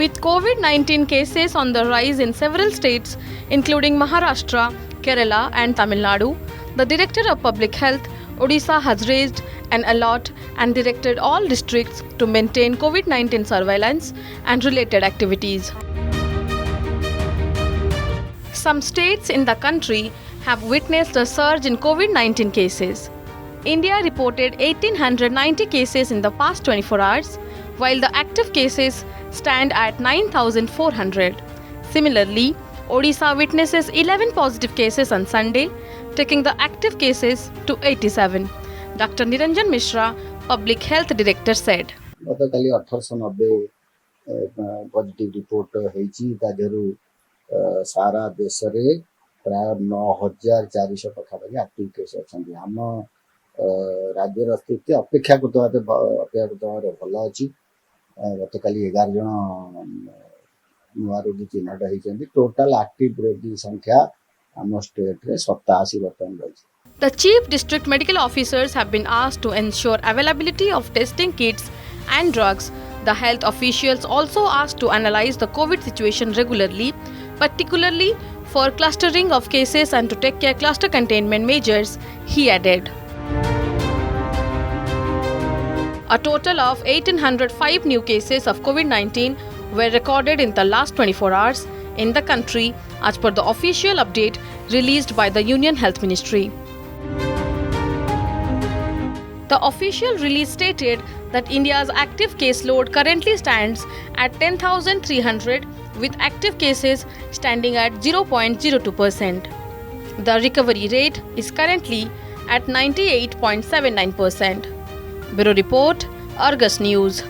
With COVID-19 cases on the rise in several states, including Maharashtra, Kerala and Tamil Nadu, the Director of Public Health, Odisha, has raised an alert and directed all districts to maintain COVID-19 surveillance and related activities. Some states in the country have witnessed a surge in COVID-19 cases. India reported 1,890 cases in the past 24 hours, while the active cases stand at 9,400. Similarly, Odisha witnesses 11 positive cases on Sunday, taking the active cases to 87. Dr. Niranjan Mishra, Public Health Director, said. गतकाली 1890 positive report होईची ताजरू सारा देश रे प्राय 9400 पाखापाखि active case अछंती हम राज्यर स्थिति अपेक्षाकृत भावे भल अछि गतकाली 11 जन नुआ रोगी चिन्हट होईचंती टोटल एक्टिव रोगी संख्या आम स्टेट रे 87 वर्तमान रही. The chief district medical officers have been asked to ensure availability of testing kits and drugs. The health officials also asked to analyze the COVID situation regularly, particularly for clustering of cases and to take care cluster containment measures, he added. A total of 1,805 new cases of COVID-19 were recorded in the last 24 hours in the country, as per the official update released by the Union Health Ministry. The official release stated that India's active case load currently stands at 10,300, with active cases standing at 0.02%. The recovery rate is currently at 98.79%. Bureau Report, Argus News.